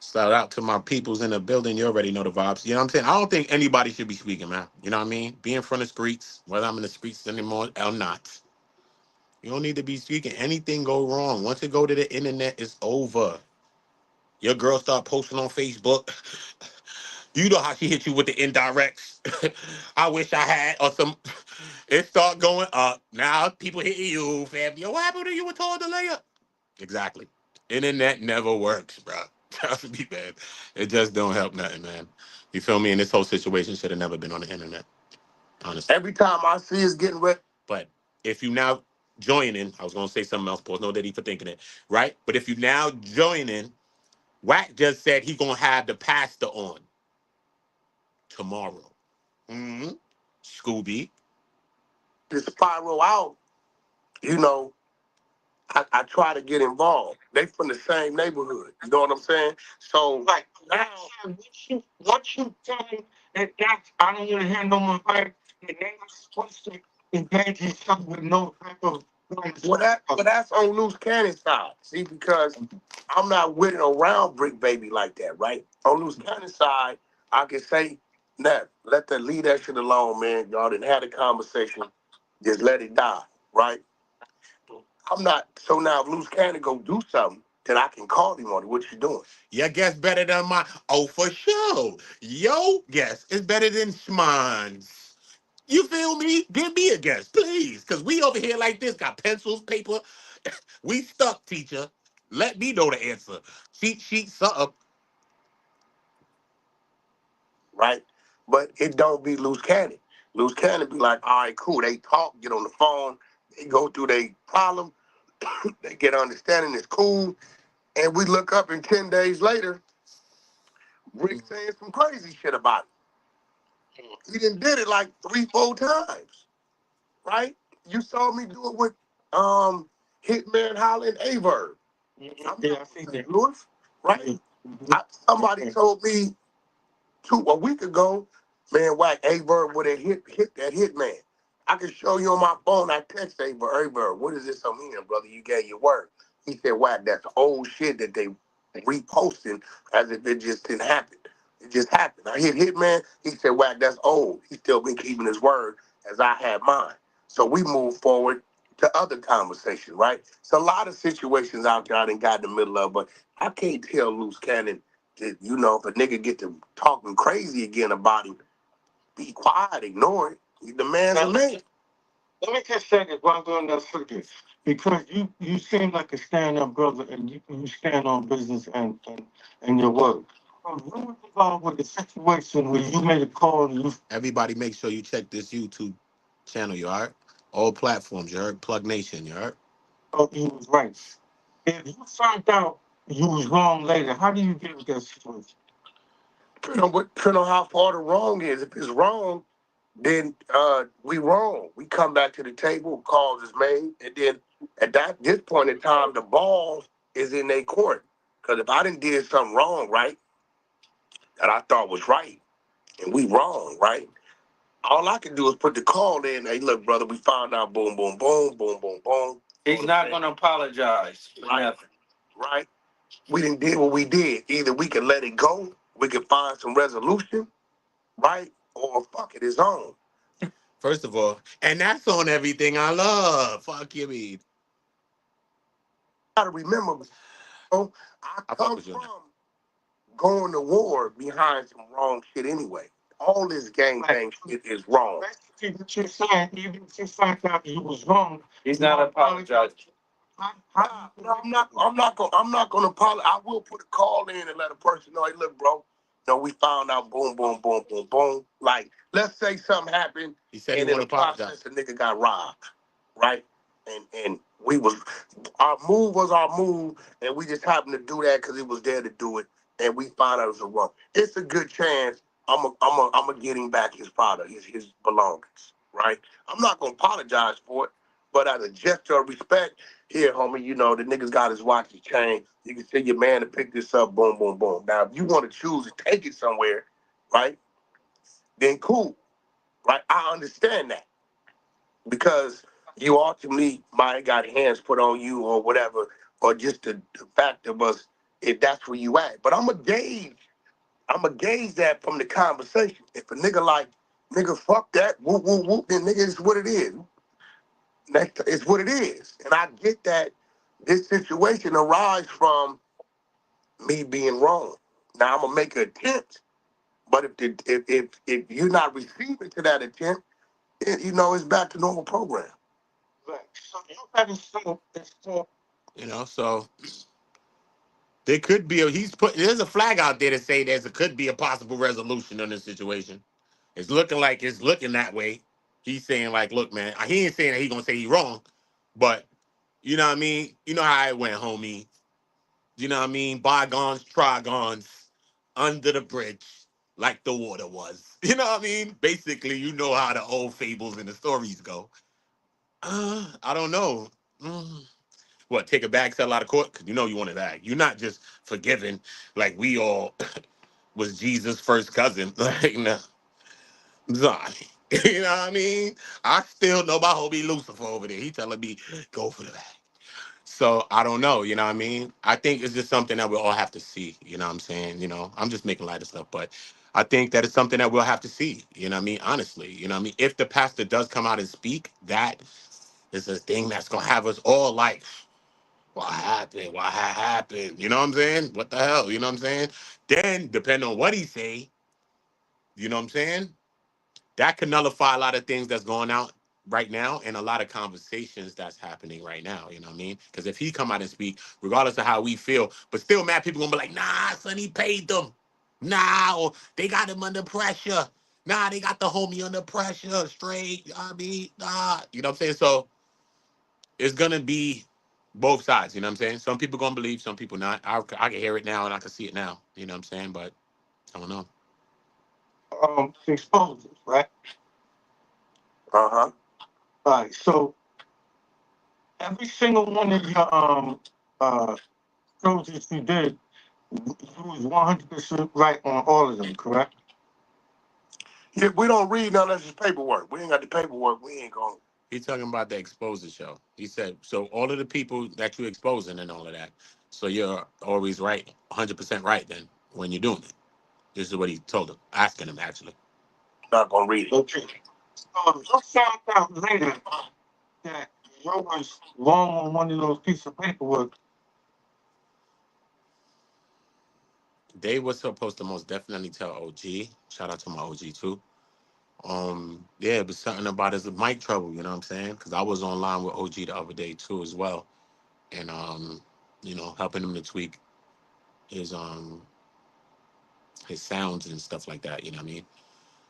Speaker 1: Shout out to my peoples in the building. You already know the vibes. You know what I'm saying? I don't think anybody should be speaking, man. You know what I mean? Be in front of streets, whether I'm in the streets anymore or not. You don't need to be speaking. Anything go wrong. Once it go to the internet, it's over. Your girl start posting on Facebook. You know how she hit you with the indirects. I wish I had or some. It start going up. Now people hitting you, fam. Yo, what happened to you with told the layup? Exactly. Internet never works, bro. Trust me, man. It just don't help nothing, man. You feel me? And this whole situation should have never been on the internet, honestly.
Speaker 2: Every time I see us getting ready.
Speaker 1: But if you now join in, I was gonna say something else, pause no diddy for thinking it, right? But if you now join in, WACK just said he gonna have the pastor on tomorrow. Mm-hmm. Scooby.
Speaker 2: To spiral out, you know, I try to get involved. They from the same neighborhood. You know what I'm saying? So
Speaker 3: Like
Speaker 2: now,
Speaker 3: once you tell them that I don't want to hear no more fight, and they're not supposed to engage each other with no type of
Speaker 2: that's on Loose Cannon side. See, because I'm not with it around Brick Baby like that, right? On Loose Cannon side, I can say, nah, leave that shit alone, man. Y'all didn't have a conversation. Just let it die, right? I'm not. So now if Loose Cannon go do something, then I can call him on it. What you doing?
Speaker 1: Your guess better than mine. Oh, for sure. Yo guess is better than mine's. You feel me? Give me a guess, please. Because we over here like this, got pencils, paper. We stuck, teacher. Let me know the answer. Cheat sheet, something.
Speaker 2: Right? But it don't be Loose Cannon. Loose Cannon be like, all right, cool. They talk, get on the phone, they go through their problem, they get understanding, it's cool. And we look up and 10 days later, Rick saying some crazy shit about it. He done did it like 3, 4 times, right? You saw me do it with Hitman Holla and Averb.
Speaker 3: Yeah, I think that.
Speaker 2: Lewis, right? Somebody told me a week ago, man, Wack, Averb would have hit that Hitman. I can show you on my phone. I text Averb, what is this I'm hearing, brother? You gave your word. He said, Wack, that's old shit that they reposting as if it just didn't happen. It just happened. I hit Hitman. He said, Wack, that's old. He still been keeping his word as I had mine. So we move forward to other conversation, right? It's a lot of situations out there I done got in the middle of, but I can't tell Loose Cannon that, if a nigga get to talking crazy again about him, be quiet, ignore it. The man's a man.
Speaker 3: Let me just say this while I'm doing that subject, because you seem like a stand-up brother and you stand on business and your work. What was involved with the situation where you made a call and you
Speaker 1: Everybody make sure you check this YouTube channel, you heard? All platforms, you heard? Plug Nation, you heard?
Speaker 3: thought you was right? If you found out you was wrong later, how do you deal with that situation?
Speaker 2: Depending on how far the wrong is. If it's wrong, then we wrong. We come back to the table, calls is made, and then this point in time, the ball is in their court. Because if I didn't did something wrong, right, that I thought was right, and we wrong, right, all I can do is put the call in. Hey, look, brother, we found out. Boom, boom, boom, boom, boom, boom.
Speaker 4: He's not going to apologize for nothing.
Speaker 2: Right? We didn't did what we did. Either we can let it go, we can find some resolution, right? Or fuck it, it's on.
Speaker 1: First of all, and that's on everything I love. Fuck you, mean.
Speaker 2: Gotta remember, bro, I
Speaker 1: I fuck
Speaker 2: come
Speaker 1: with you on that.
Speaker 2: from going to war behind some wrong shit anyway. All this gang
Speaker 3: Like,
Speaker 2: bang shit is wrong.
Speaker 3: basically what you're saying, even if you find out you was wrong,
Speaker 4: He's
Speaker 3: you
Speaker 4: not
Speaker 3: don't apologize.
Speaker 4: apologizing.
Speaker 3: How
Speaker 2: I'm not gonna apologize. I will put a call in and let a person know, hey, look, bro, we found out, boom, boom, boom, boom, boom. Like, let's say something happened,
Speaker 1: He said he
Speaker 2: and in
Speaker 1: won't
Speaker 2: the
Speaker 1: apologize.
Speaker 2: process, a nigga got robbed, right? And we was our move was our move, and we just happened to do that because it was there to do it, and we found out it was a wrong. It's a good chance I'm a get him back his product, his belongings, right? I'm not gonna apologize for it, but as a gesture of respect, here, homie, the niggas got his watch, his chain. You can tell your man to pick this up, boom, boom, boom. Now, if you want to choose to take it somewhere, right, then cool, right? I understand that because you ultimately might got hands put on you or whatever, or just the fact of us, if that's where you at. But I'm going to gauge that from the conversation. If a nigga like, nigga, fuck that, whoop, whoop, whoop, then nigga, it's what it is. It's what it is. And I get that this situation arises from me being wrong. Now I'm gonna make an attempt, but if you're not receiving to that attempt, it's back to normal program.
Speaker 3: right. So you gotta show it's for
Speaker 1: So there could be there's a flag out there to say could be a possible resolution on this situation. It's looking that way. He's saying like, look, man, he ain't saying that he gonna say he wrong, but you know what I mean? You know how it went, homie. You know what I mean? Bygones, trigons, under the bridge, like the water was. You know what I mean? Basically, you know how the old fables and the stories go. I don't know. Mm. What, take a bag, sell out of court? Because you know you want a bag. You're not just forgiven like we all was Jesus' first cousin. Like, no. Sorry. You know what I mean? I still know my homie Lucifer over there. He telling me, go for the bag. So I don't know, you know what I mean? I think it's just something that we'll all have to see, you know what I'm saying? I'm just making light of stuff, but I think that it's something that we'll have to see, you know what I mean? Honestly, you know what I mean? If the pastor does come out and speak, that is a thing that's gonna have us all like, what happened? What happened? You know what I'm saying? What the hell? You know what I'm saying? Then, depending on what he say, you know what I'm saying? That can nullify a lot of things that's going out right now and a lot of conversations that's happening right now. You know what I mean? Because if he come out and speak, regardless of how we feel, but still mad people gonna be like, nah, son, he paid them. Nah, or they got him under pressure. Nah, they got the homie under pressure. Straight. I mean, nah. You know what I'm saying? So it's gonna be both sides. You know what I'm saying? Some people gonna believe, some people not. I can hear it now and I can see it now. You know what I'm saying? But I don't know.
Speaker 3: exposures, right?
Speaker 2: Uh-huh.
Speaker 3: Right. So every single one of your uh shows that you did, you was 100% right on all of them, correct?
Speaker 2: Yeah, we don't read none of this paperwork. We ain't got the paperwork. We ain't going.
Speaker 1: He's talking about the exposure show. He said, so all of the people that you're exposing and all of that, so you're always right, 100% right then when you're doing it. This is what he told him, asking him actually.
Speaker 2: Not gonna read it.
Speaker 3: Okay. You found out later that you was wrong on one of those pieces of paperwork.
Speaker 1: They were supposed to most definitely tell OG. Shout out to my OG too. Yeah, it was something about his mic trouble, you know what I'm saying? Because I was online with OG the other day too as well. And helping him to tweak his his sounds and stuff like that, you know what I mean?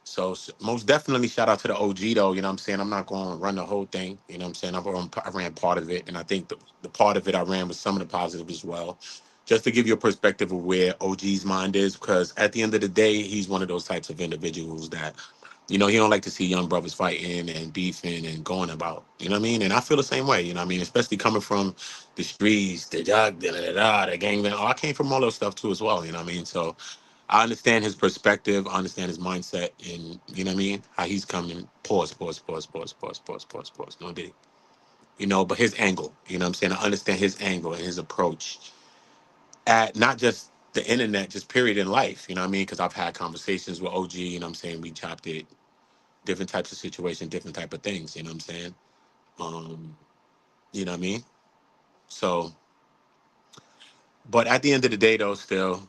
Speaker 1: So most definitely shout out to the OG though, you know what I'm saying? I'm not going to run the whole thing, you know what I'm saying? I ran part of it, and I think the part of it I ran was some of the positive as well. Just to give you a perspective of where OG's mind is, because at the end of the day, he's one of those types of individuals that, he don't like to see young brothers fighting and beefing and going about, you know what I mean? And I feel the same way, you know what I mean? Especially coming from the streets, the drug, the gangbang. Oh, I came from all those stuff too as well, you know what I mean? So I understand his perspective. I understand his mindset, and you know what I mean. How he's coming. Pause. Pause. Pause. Pause. Pause. Pause. Pause. Pause. No did. But his angle. You know what I'm saying. I understand his angle and his approach at not just the internet, just period in life. You know what I mean? Because I've had conversations with OG. You know what I'm saying. We chopped it different types of situations, different type of things. You know what I'm saying? Um, you know what I mean? So, but at the end of the day, though, still,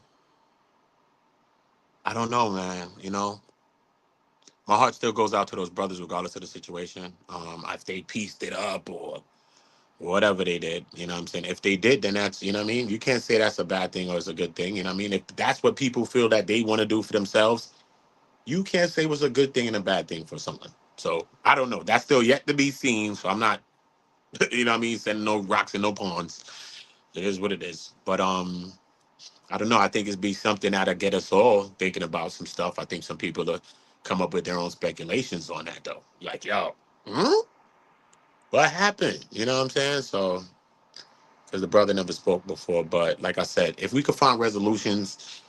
Speaker 1: I don't know, man. You know, my heart still goes out to those brothers, regardless of the situation. If they pieced it up or whatever they did, you know what I'm saying? If they did, then that's, you know what I mean? You can't say that's a bad thing or it's a good thing, you know what I mean? If that's what people feel that they want to do for themselves, you can't say what's a good thing and a bad thing for someone. So I don't know. That's still yet to be seen. So I'm not, you know what I mean, sending no rocks and no pawns. It is what it is. But I don't know. I think it's be something that'll get us all thinking about some stuff. I think some people will come up with their own speculations on that though. Like, yo, what happened? You know what I'm saying? So because the brother never spoke before. But like I said, if we could find resolutions,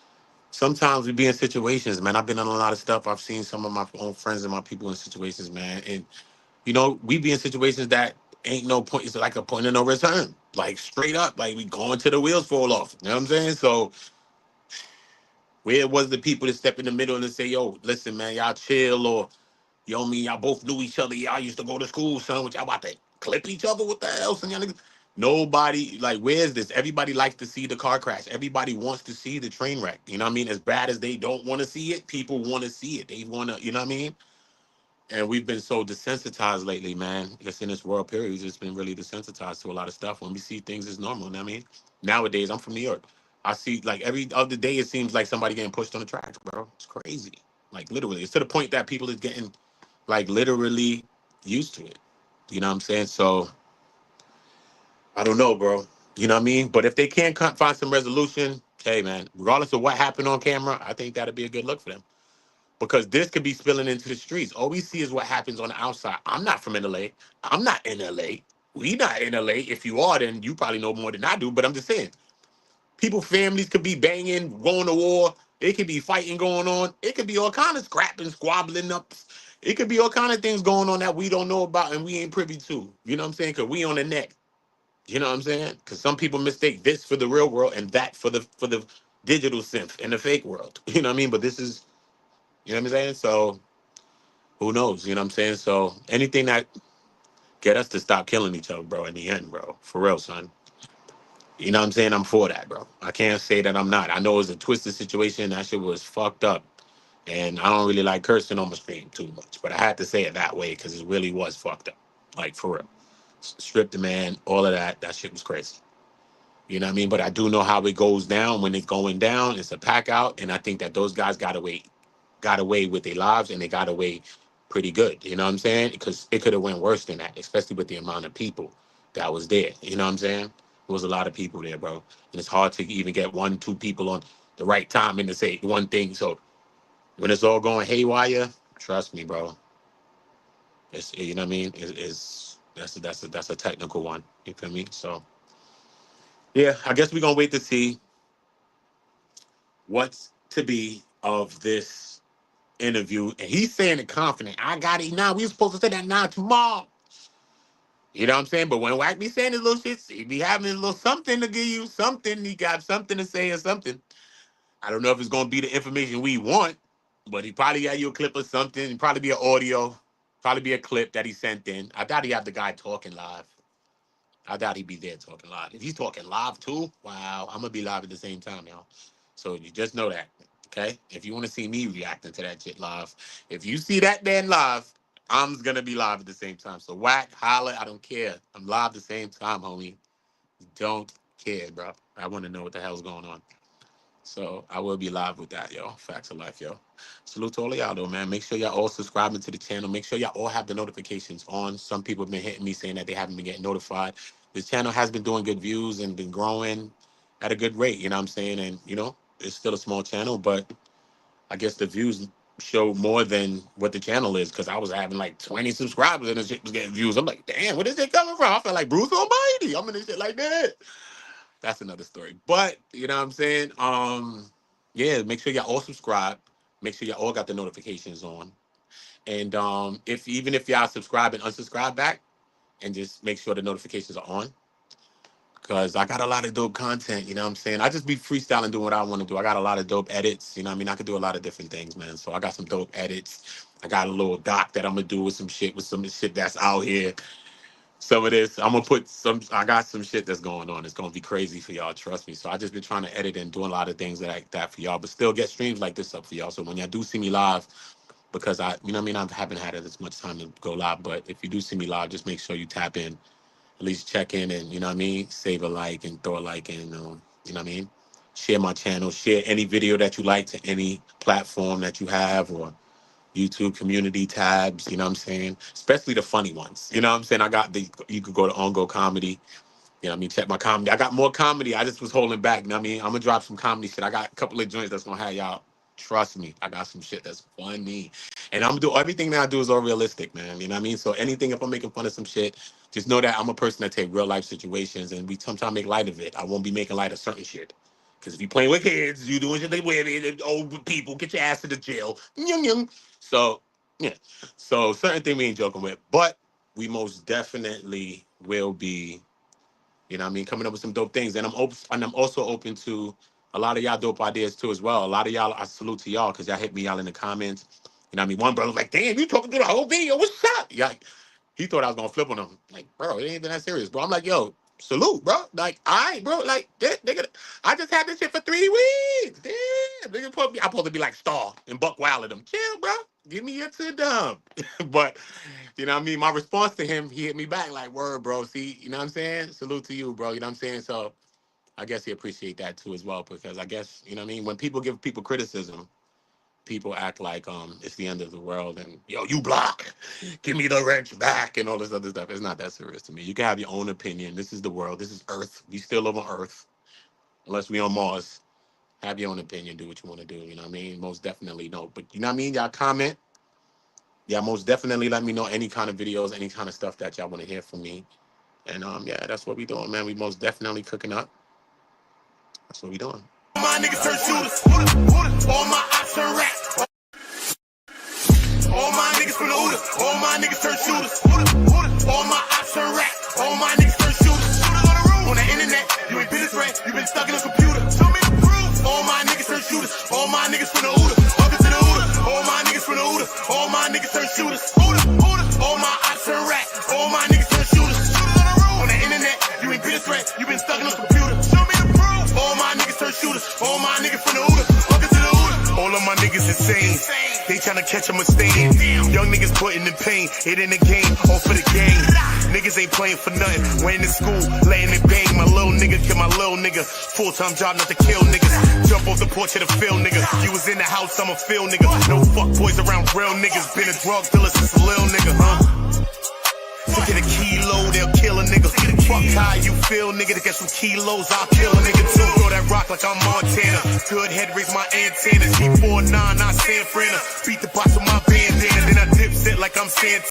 Speaker 1: sometimes we be in situations, man. I've been in a lot of stuff. I've seen some of my own friends and my people in situations, man. And, you know, we be in situations that ain't no point. It's like a point of no return. Like straight up, like we going to the wheels fall off. You know what I'm saying? So where was the people that step in the middle and say, yo, listen, man, y'all chill, or yo, me, y'all both knew each other. Y'all used to go to school, son. What y'all about to clip each other? What the hell, son? Y'all niggas? Nobody, like, where's this? Everybody likes to see the car crash. Everybody wants to see the train wreck. You know what I mean? As bad as they don't want to see it, people want to see it. They want to, you know what I mean? And we've been so desensitized lately, man. Just in this world period, we've just been really desensitized to a lot of stuff. When we see things as normal, you know what I mean? Nowadays, I'm from New York. I see, like, every other day, it seems like somebody getting pushed on the tracks, bro. It's crazy. Like, literally. It's to the point that people is getting like literally used to it. You know what I'm saying? So I don't know, bro. You know what I mean? But if they can find some resolution, hey man, regardless of what happened on camera, I think that'd be a good look for them. Because this could be spilling into the streets. All we see is what happens on the outside. I'm not from LA. I'm not in LA. We not in LA. If you are, then you probably know more than I do. But I'm just saying, people, families could be banging, going to war. It could be fighting going on. It could be all kind of scrapping, squabbling up. It could be all kind of things going on that we don't know about and we ain't privy to. You know what I'm saying? Because we on the neck. You know what I'm saying? Because some people mistake this for the real world and that for the digital synth and the fake world. You know what I mean? But this is, you know what I'm saying? So who knows? You know what I'm saying? So anything that get us to stop killing each other, bro, in the end, bro. For real, son. You know what I'm saying? I'm for that, bro. I can't say that I'm not. I know it's a twisted situation. That shit was fucked up. And I don't really like cursing on my stream too much, but I had to say it that way because it really was fucked up. Like, for real. Strip the man, all of that. That shit was crazy. You know what I mean? But I do know how it goes down. When it's going down, it's a pack out. And I think that those guys got away with their lives, and they got away pretty good. You know what I'm saying? Because it could have went worse than that, especially with the amount of people that was there. You know what I'm saying? There was a lot of people there, bro. And it's hard to even get one, two people on the right time and to say one thing. So when it's all going haywire, trust me, bro. It's, you know what I mean? That's a technical one. You feel me? So yeah, I guess we're gonna wait to see what's to be of this interview. And he's saying it confident. I got it now. We were supposed to say that now tomorrow. You know what I'm saying? But when Wack be saying his little shit, he be having his little something to give you, something. He got something to say or something. I don't know if it's gonna be the information we want, but he probably got you a clip or something. It'd probably be an audio, probably be a clip that he sent in. I doubt he have the guy talking live. I doubt he'd be there talking live. If he's talking live too, wow, I'm gonna be live at the same time, y'all. So you just know that, okay? If you want to see me reacting to that shit live, if you see that man live, I'm gonna be live at the same time. So Wack, holla, I don't care. I'm live at the same time, homie. Don't care, bro. I want to know what the hell's going on. So I will be live with that, yo. Facts of life, yo. Salute to all of y'all, though, man. Make sure y'all all subscribing to the channel. Make sure y'all all have the notifications on. Some people have been hitting me saying that they haven't been getting notified. This channel has been doing good views and been growing at a good rate, you know what I'm saying? And, you know, it's still a small channel, but I guess the views show more than what the channel is, because I was having like 20 subscribers and the shit was getting views. I'm like, damn, where is it coming from? I feel like Bruce Almighty. I'm in this shit like that. That's another story. But you know what I'm saying? Yeah, make sure y'all all subscribe. Make sure y'all all got the notifications on. And if even if y'all subscribe and unsubscribe back, and just make sure the notifications are on. Cause I got a lot of dope content, you know what I'm saying? I just be freestyling doing what I want to do. I got a lot of dope edits, you know what I mean? I could do a lot of different things, man. So I got some dope edits. I got a little doc that I'm gonna do with some shit that's out here. Some of this, I'm gonna put some. I got some shit that's going on. It's gonna be crazy for y'all. Trust me. So I just been trying to edit and doing a lot of things like that for y'all, but still get streams like this up for y'all. So when y'all do see me live, because you know what I mean, I haven't had as much time to go live. But if you do see me live, just make sure you tap in, at least check in, and you know what I mean, save a like and throw a like, and you know what I mean, share my channel, share any video that you like to any platform that you have or YouTube community tabs, you know what I'm saying? Especially the funny ones. You know what I'm saying? You could go to On Go Comedy. You know what I mean? Check my comedy. I got more comedy. I just was holding back. You know what I mean? I'm gonna drop some comedy shit. I got a couple of joints that's gonna have y'all. Trust me, I got some shit that's funny. And I'm gonna do everything that I do is all realistic, man. You know what I mean? So anything, if I'm making fun of some shit, just know that I'm a person that take real life situations and we sometimes make light of it. I won't be making light of certain shit. Because if you playing with kids, you doing shit with women, old people, get your ass to the jail. Nyung, nyung. So, yeah. So certain thing we ain't joking with. But we most definitely will be, you know what I mean, coming up with some dope things. And I'm also open to a lot of y'all dope ideas too as well. A lot of y'all, I salute to y'all because y'all hit me out in the comments. You know what I mean? One brother was like, damn, you talking through the whole video. What's up? Yeah. He thought I was gonna flip on him. Like, bro, it ain't even that serious, bro. I'm like, yo, salute, bro. Like, all right, bro. Like, nigga, I just had this shit for 3 weeks. Damn, nigga, I'm supposed to be like Star and Buck Wild at him. Chill, bro. Give me your to dumb. But you know what I mean? My response to him, he hit me back like, word, bro. See, you know what I'm saying? Salute to you, bro. You know what I'm saying? So I guess he appreciate that too as well, because I guess, you know what I mean? When people give people criticism, people act like it's the end of the world and, yo, you block, give me the wrench back and all this other stuff. It's not that serious to me. You can have your own opinion. This is the world. This is Earth. We still live on Earth, unless we on Mars. Have your own opinion. Do what you want to do. You know what I mean? Most definitely no. But you know what I mean? Y'all comment. Yeah, most definitely let me know any kind of videos, any kind of stuff that y'all want to hear from me. And yeah, that's what we doing, man. We most definitely cooking up. That's what we doing.
Speaker 2: My niggas turn shooters. All my ops turn rats. All my niggas from the Uda. All my niggas turn shooters. All my ops turn rats. All my niggas turn shooters. On the internet, you ain't been this way. You been stuck in a computer. Show me the proof. All my niggas turn shooters. All my niggas from the Uda. Welcome to the Uda. All my niggas from the Uda. All my niggas turn shooters. All my ops turn rats. All my niggas turn shooters. On the internet, you ain't been this way. You been stuck in a computer. Show me the proof. All my niggas turn shooters. All my niggas from the Uda. Welcome to the Uda. All of my niggas insane. They tryna catch a mistake. Young niggas putting in pain. It in the game, all for the game. Niggas ain't playing for nothing. Went to school, laying in bang. My little nigga kill my little nigga. Full-time job not to kill niggas. Jump off the porch of the field nigga. You was in the house, I'm a field nigga. No fuck boys around real niggas. Been a drug dealer since a little nigga, huh? To get a kilo, they'll kill a nigga. Fuck how you feel, nigga. To get some kilos, I'll kill a nigga too. Throw that rock like I'm Montana. Good head, raise my antennas. G49, not San Fran. Beat the box with my bandana. Then I dip set like I'm Santana.